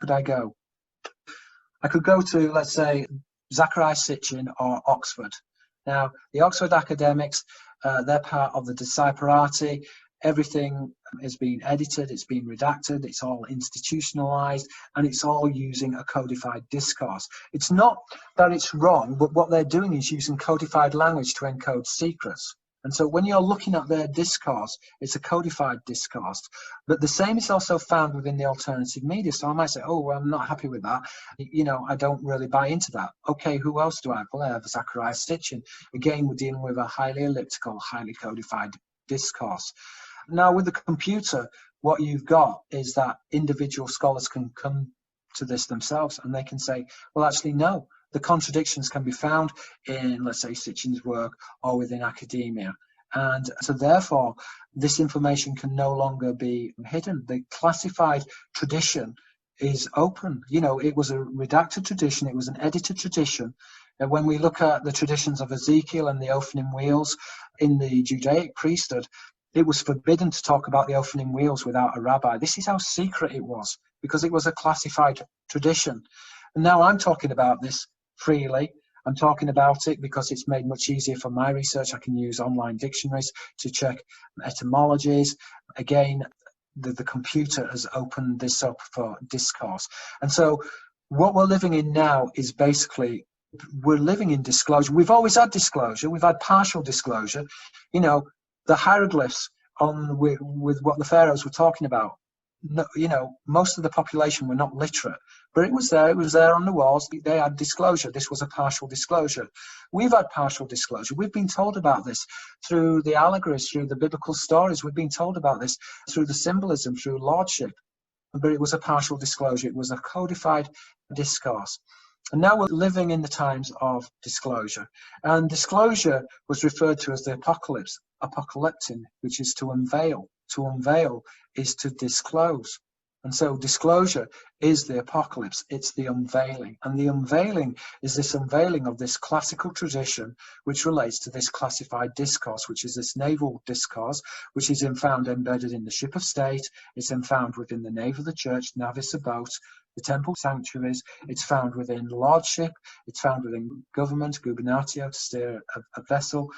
could I go? I could go to, let's say, Zachariah Sitchin or Oxford. Now, the Oxford academics, they're part of the Disciplorati. Everything is being edited, it's being redacted, it's all institutionalized, and it's all using a codified discourse. It's not that it's wrong, but what they're doing is using codified language to encode secrets. And so when you're looking at their discourse, it's a codified discourse. But the same is also found within the alternative media. So I might say, oh, well, I'm not happy with that. You know, I don't really buy into that. Okay, who else do I have? Well, I have Zachariah Sitchin. Again, we're dealing with a highly elliptical, highly codified discourse. Now, with the computer, what you've got is that individual scholars can come to this themselves and they can say, well, actually, no. The contradictions can be found in, let's say, Sitchin's work or within academia. And so therefore, this information can no longer be hidden. The classified tradition is open. You know, it was a redacted tradition. It was an edited tradition. And when we look at the traditions of Ezekiel and the opening wheels in the Judaic priesthood, it was forbidden to talk about the opening wheels without a rabbi. This is how secret it was, because it was a classified tradition. And now I'm talking about this freely. I'm talking about it because it's made much easier for my research. I can use online dictionaries to check etymologies. Again, the computer has opened this up for discourse. And so what we're living in now is basically, we're living in disclosure. We've always had disclosure. We've had partial disclosure. You know, the hieroglyphs on with what the pharaohs were talking about. No, you know, most of the population were not literate, but it was there on the walls. They had disclosure. This was a partial disclosure. We've had partial disclosure. We've been told about this through the allegories, through the biblical stories. We've been told about this through the symbolism, through lordship, but it was a partial disclosure. It was a codified discourse. And now we're living in the times of disclosure. And disclosure was referred to as the apocalypse, apocalyptin, which is to unveil. To unveil is to disclose. And so disclosure is the apocalypse. It's the unveiling. And the unveiling is this unveiling of this classical tradition, which relates to this classified discourse, which is this naval discourse, which is found embedded in the ship of state. It's found within the nave of the church, navis, a boat, the temple sanctuaries. It's found within lordship. It's found within government, gubernatio, to steer a vessel.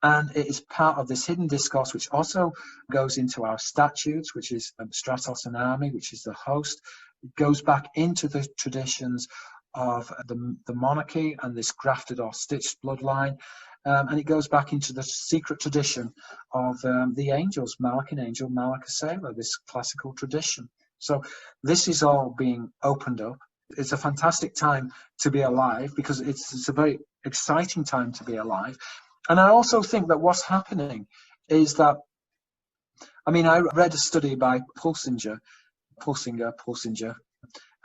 And it is part of this hidden discourse, which also goes into our statutes, which is stratos and army, which is the host. It goes back into the traditions of the monarchy and this grafted or stitched bloodline. And it goes back into the secret tradition of the angels, Malach and angel, Malach a sailor, this classical tradition. So this is all being opened up. It's a fantastic time to be alive, because it's a very exciting time to be alive. And I also think that what's happening is that, I mean, I read a study by Pulsinger,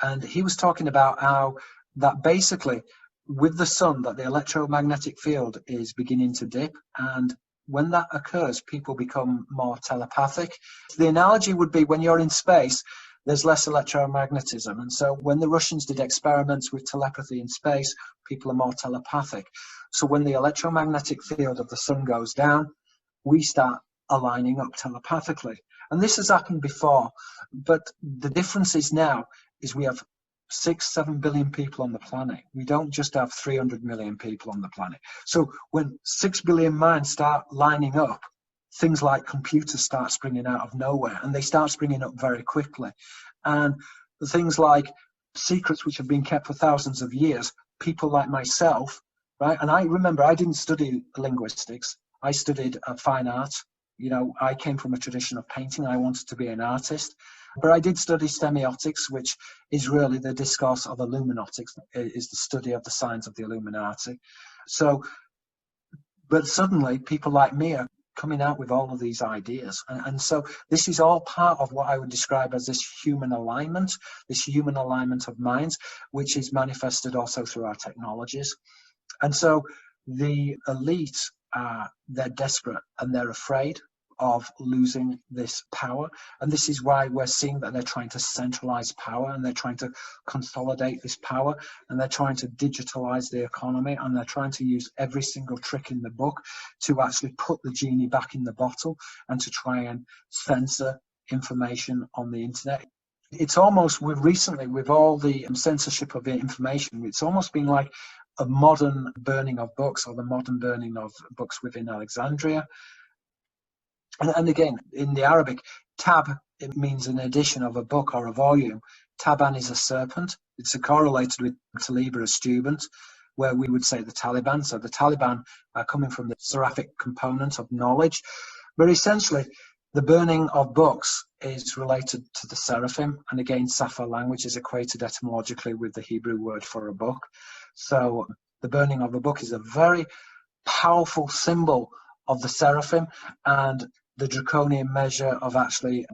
and he was talking about how that basically with the sun, that the electromagnetic field is beginning to dip, and when that occurs, people become more telepathic. The analogy would be when you're in space, there's less electromagnetism. And so when the Russians did experiments with telepathy in space, people are more telepathic. So when the electromagnetic field of the sun goes down, we start aligning up telepathically. And this has happened before, but the difference is now is we have 6-7 billion people on the planet. We don't just have 300 million people on the planet. So when 6 billion minds start lining up, things like computers start springing out of nowhere, and they start springing up very quickly. And things like secrets which have been kept for thousands of years, people like myself, right? And I remember I didn't study linguistics. I studied fine art. You know, I came from a tradition of painting. I wanted to be an artist. But I did study semiotics, which is really the discourse of Illuminatics, is the study of the signs of the Illuminati. So, but suddenly people like me are coming out with all of these ideas. And so this is all part of what I would describe as this human alignment of minds, which is manifested also through our technologies. And so the elite, they're desperate and they're afraid of losing this power. And this is why we're seeing that they're trying to centralize power, and they're trying to consolidate this power, and they're trying to digitalize the economy, and they're trying to use every single trick in the book to actually put the genie back in the bottle and to try and censor information on the internet. it's almost, with all the censorship of information, it's almost been like a modern burning of books, or the modern burning of books within Alexandria. And again, in the Arabic, tab, it means an edition of a book or a volume. Taban is a serpent. It's correlated with Taliba, a student, where we would say the Taliban. So the Taliban are coming from the seraphic component of knowledge. But essentially, the burning of books is related to the Seraphim. And again, Safa language is equated etymologically with the Hebrew word for a book. So the burning of a book is a very powerful symbol of the Seraphim and the draconian measure of actually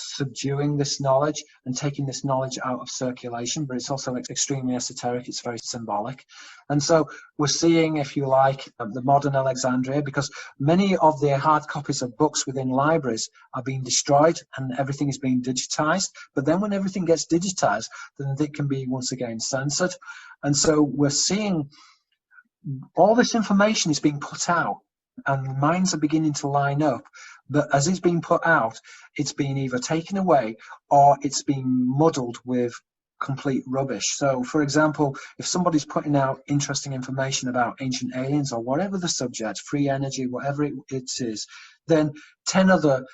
subduing this knowledge and taking this knowledge out of circulation. But it's also extremely esoteric, it's very symbolic. And so we're seeing, if you like, the modern Alexandria, because many of the hard copies of books within libraries are being destroyed and everything is being digitized. But then when everything gets digitized, then it can be once again censored. And so we're seeing all this information is being put out, and minds are beginning to line up, but as it's being put out, it's being either taken away or it's being muddled with complete rubbish. So, for example, if somebody's putting out interesting information about ancient aliens or whatever the subject, free energy, whatever it is, then 10 other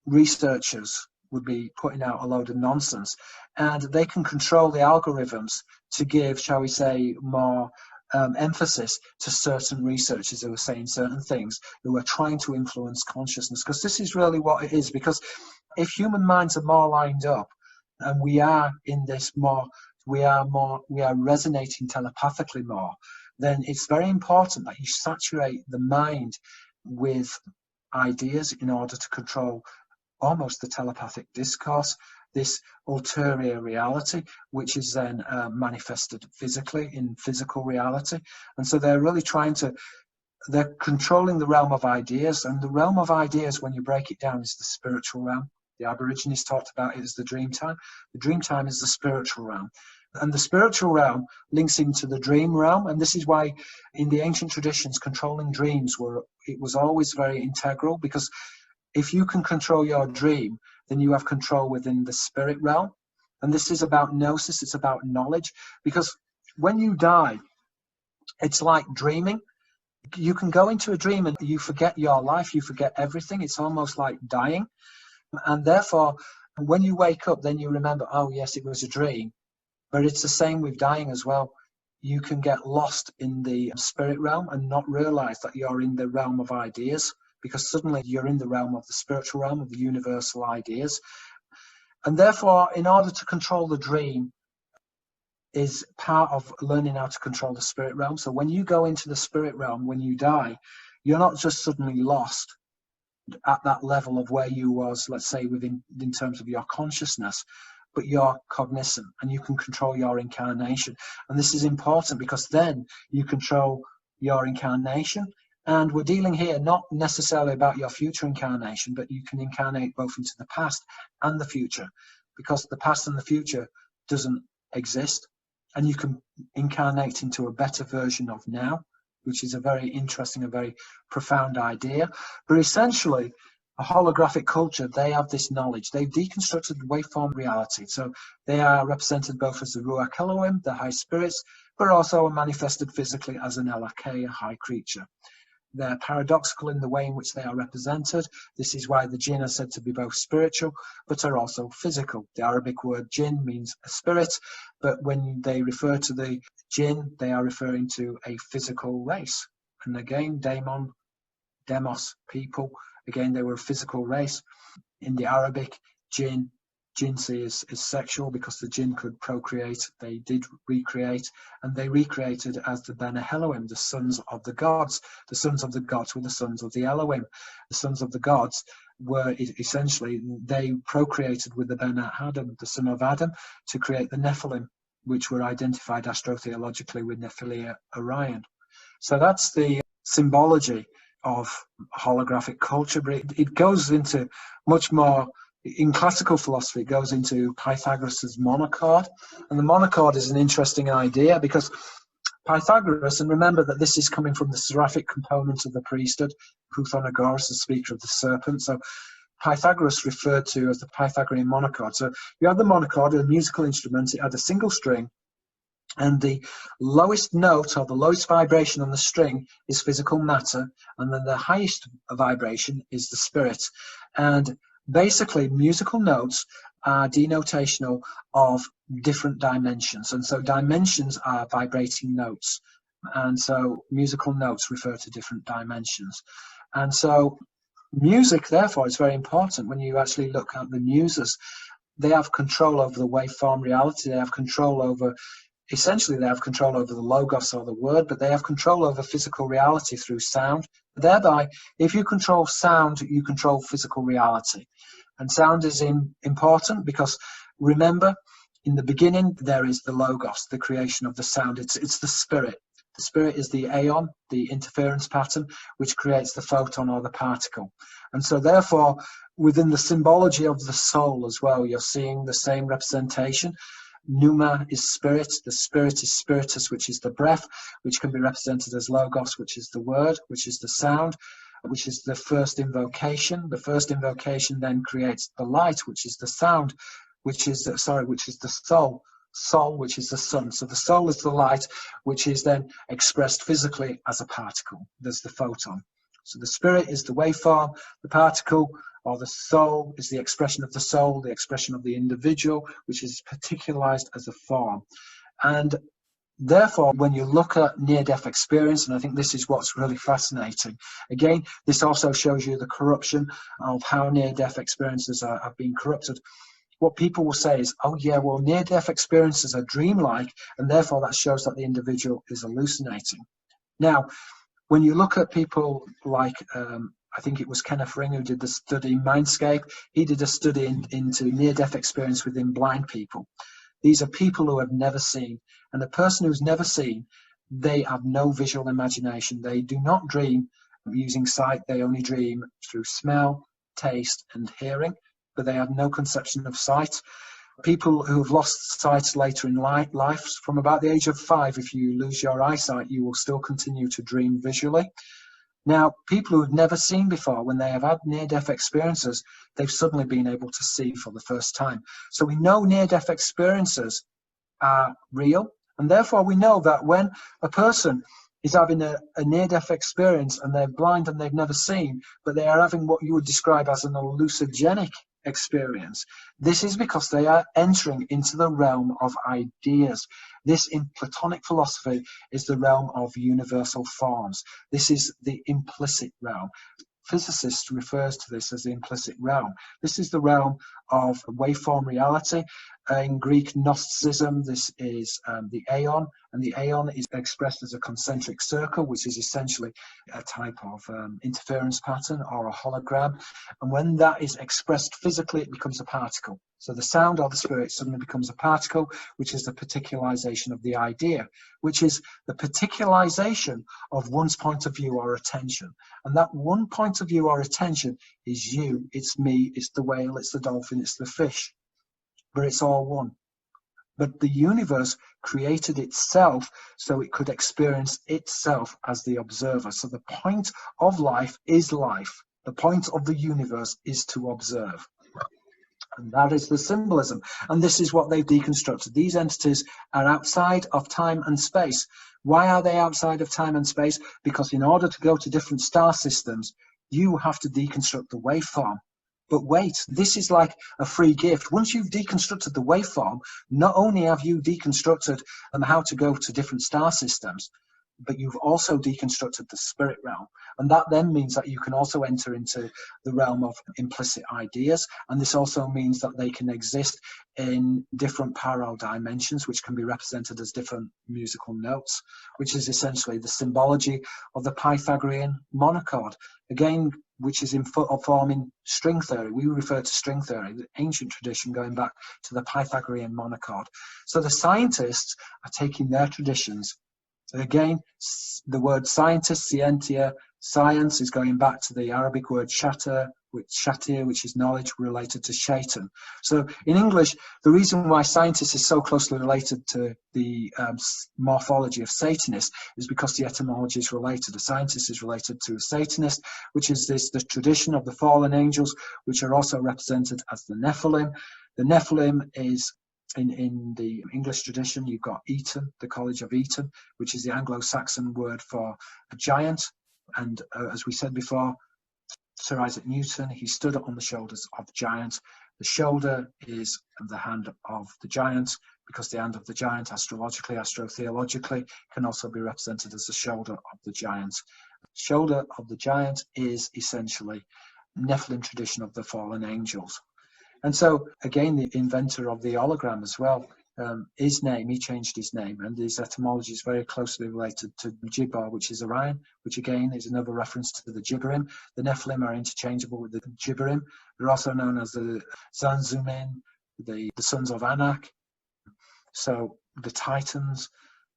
researchers would be putting out a load of nonsense, and they can control the algorithms to give, shall we say, more emphasis to certain researchers who are saying certain things, who are trying to influence consciousness, because this is really what it is. Because if human minds are more lined up, and we are in this more, we are resonating telepathically more, then it's very important that you saturate the mind with ideas in order to control almost the telepathic discourse, this ulterior reality, which is then manifested physically in physical reality. And so they're really they're controlling the realm of ideas. And the realm of ideas, when you break it down, is the spiritual realm. The Aborigines talked about it as the dream time. The dream time is the spiritual realm. And the spiritual realm links into the dream realm. And this is why in the ancient traditions, controlling dreams was always very integral, because if you can control your dream, then you have control within the spirit realm. And this is about gnosis, it's about knowledge. Because when you die, it's like dreaming. You can go into a dream and you forget your life, you forget everything. It's almost like dying. And therefore, when you wake up, then you remember, oh yes, it was a dream. But it's the same with dying as well. You can get lost in the spirit realm and not realize that you're in the realm of ideas, because suddenly you're in the realm of the spiritual realm of the universal ideas. And therefore, in order to control the dream is part of learning how to control the spirit realm. So when you go into the spirit realm, when you die, you're not just suddenly lost at that level of where you was, let's say, in terms of your consciousness, but you're cognizant and you can control your incarnation. And this is important because then you control your incarnation. And we're dealing here not necessarily about your future incarnation, but you can incarnate both into the past and the future, because the past and the future doesn't exist. And you can incarnate into a better version of now, which is a very interesting, a very profound idea. But essentially, a holographic culture, they have this knowledge. They've deconstructed waveform reality. So they are represented both as the Ruach Elohim, the high spirits, but also are manifested physically as an Elakeh, a high creature. They're paradoxical in the way in which they are represented. This is why the Djinn are said to be both spiritual, but are also physical. The Arabic word Djinn means a spirit, but when they refer to the Djinn, they are referring to a physical race. And again, demos, people, again, they were a physical race. In the Arabic, jinsi is sexual, because the Djinn could procreate. They did recreate, and they recreated as the Ben Elohim, the sons of the gods. The sons of the gods were the sons of the Elohim. The sons of the gods were essentially, they procreated with the Ben Adam, the son of Adam, to create the Nephilim, which were identified astrotheologically with Nephilia Orion. So that's the symbology of holographic culture, but it goes into much more. In classical philosophy, it goes into Pythagoras' Monocord. And the Monocord is an interesting idea because Pythagoras, and remember that this is coming from the seraphic component of the priesthood, Pythagoras, the speaker of the Serpent. So Pythagoras referred to as the Pythagorean monocord. So you have the monocord, a musical instrument. It had a single string, and the lowest note or the lowest vibration on the string is physical matter, and then the highest vibration is the spirit. And basically, musical notes are denotational of different dimensions, and so dimensions are vibrating notes, and so musical notes refer to different dimensions. And so music, therefore, is very important. When you actually look at the muses, they have control over the waveform reality. They have control over, essentially, they have control over the logos or the word, but they have control over physical reality through sound. Thereby, if you control sound, you control physical reality. And sound is important because, remember, in the beginning, there is the logos, the creation of the sound. It's the spirit. The spirit is the aeon, the interference pattern, which creates the photon or the particle. And so therefore, within the symbology of the soul as well, you're seeing the same representation. Pneuma is spirit, the spirit is spiritus, which is the breath, which can be represented as logos, which is the word, which is the sound, which is the first invocation. The first invocation then creates the light, which is the sound, which is the soul. Soul, which is the sun. So the soul is the light, which is then expressed physically as a particle. There's the photon. So the spirit is the waveform, the particle or the soul is the expression of the soul, the expression of the individual, which is particularized as a form. And therefore, when you look at near-death experience, and I think this is what's really fascinating, again, this also shows you the corruption of how near-death experiences have been corrupted. What people will say is, oh yeah, well, near-death experiences are dreamlike, and therefore that shows that the individual is hallucinating. Now, when you look at people like, I think it was Kenneth Ring who did the study Mindscape, he did a study into near-death experience within blind people. These are people who have never seen, and a person who's never seen, they have no visual imagination. They do not dream using sight, they only dream through smell, taste, and hearing, but they have no conception of sight. People who have lost sight later in life, from about the age of 5, if you lose your eyesight, you will still continue to dream visually. Now, people who have never seen before, when they have had near-death experiences, they've suddenly been able to see for the first time. So we know near-death experiences are real, and therefore we know that when a person is having a near-death experience and they're blind and they've never seen, but they are having what you would describe as an hallucinogenic experience, this is because they are entering into the realm of ideas. This, in Platonic philosophy, is the realm of universal forms. This is the implicit realm. Physicists refers to this as the implicit realm. This is the realm of waveform reality. In Greek Gnosticism, this is the aeon, and the aeon is expressed as a concentric circle, which is essentially a type of interference pattern or a hologram. And when that is expressed physically, it becomes a particle. So the sound or the spirit suddenly becomes a particle, which is the particularization of the idea, which is the particularization of one's point of view or attention. And that one point of view or attention is you, it's me, it's the whale, it's the dolphin, it's the fish. But it's all one. But the universe created itself so it could experience itself as the observer. So the point of life is life. The point of the universe is to observe. And that is the symbolism. And this is what they've deconstructed. These entities are outside of time and space. Why are they outside of time and space? Because in order to go to different star systems, you have to deconstruct the waveform. But wait, this is like a free gift. Once you've deconstructed the waveform, not only have you deconstructed how to go to different star systems, but you've also deconstructed the spirit realm. And that then means that you can also enter into the realm of implicit ideas. And this also means that they can exist in different parallel dimensions, which can be represented as different musical notes, which is essentially the symbology of the Pythagorean monocord. Again, which is in forming string theory. We refer to string theory, the ancient tradition going back to the Pythagorean monocord. So the scientists are taking their traditions. Again, the word scientist, scientia, science is going back to the Arabic word shatter, which shatir, which is knowledge, related to shaitan. So in English, the reason why scientist is so closely related to the morphology of Satanist is because the etymology is related. A scientist is related to a Satanist, which is the tradition of the fallen angels, which are also represented as the Nephilim. The Nephilim is, in the English tradition, you've got Eton, the College of Eton, which is the Anglo-Saxon word for a giant. And as we said before, Sir Isaac Newton, he stood on the shoulders of the giant. The shoulder is the hand of the giant, because the hand of the giant, astrologically, astrotheologically, can also be represented as the shoulder of the giant. The shoulder of the giant is essentially Nephilim tradition of the fallen angels. And so, again, the inventor of the hologram as well, his name, he changed his name, and his etymology is very closely related to Jibbar, which is Orion, which again is another reference to the Jibbarim. The Nephilim are interchangeable with the Jibbarim. They're also known as the Zanzumin, the sons of Anak. So the Titans,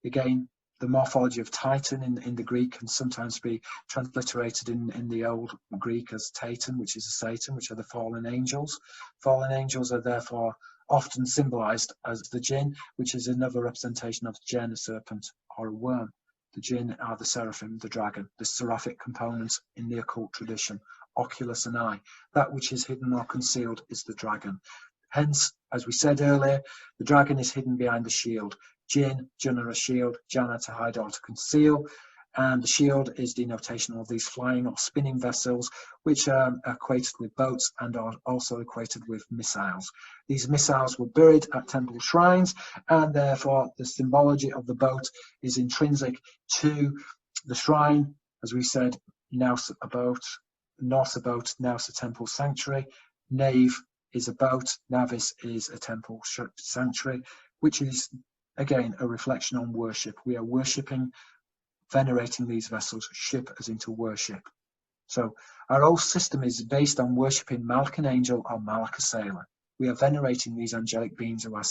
again, the morphology of Titan in the Greek can sometimes be transliterated in the Old Greek as Tatan, which is a Satan, which are the fallen angels. Fallen angels are therefore often symbolized as the Djinn, which is another representation of Djinn, a serpent or a worm. The Djinn are the Seraphim, the dragon, the seraphic components in the occult tradition, oculus and eye. That which is hidden or concealed is the dragon. Hence, as we said earlier, the dragon is hidden behind the shield. Jinn, Jannah, a shield, Jannah to hide or to conceal, and the shield is denotation of these flying or spinning vessels, which are equated with boats and are also equated with missiles. These missiles were buried at temple shrines, and therefore the symbology of the boat is intrinsic to the shrine. As we said, Naus a boat, Nos a boat, Naus a temple sanctuary, Nave is a boat, Navis is a temple sanctuary, which is again a reflection on worship. We are worshipping, venerating these vessels. Ship as into worship. So our whole system is based on worshipping Malak an angel or Malak a sailor. We are venerating these angelic beings who are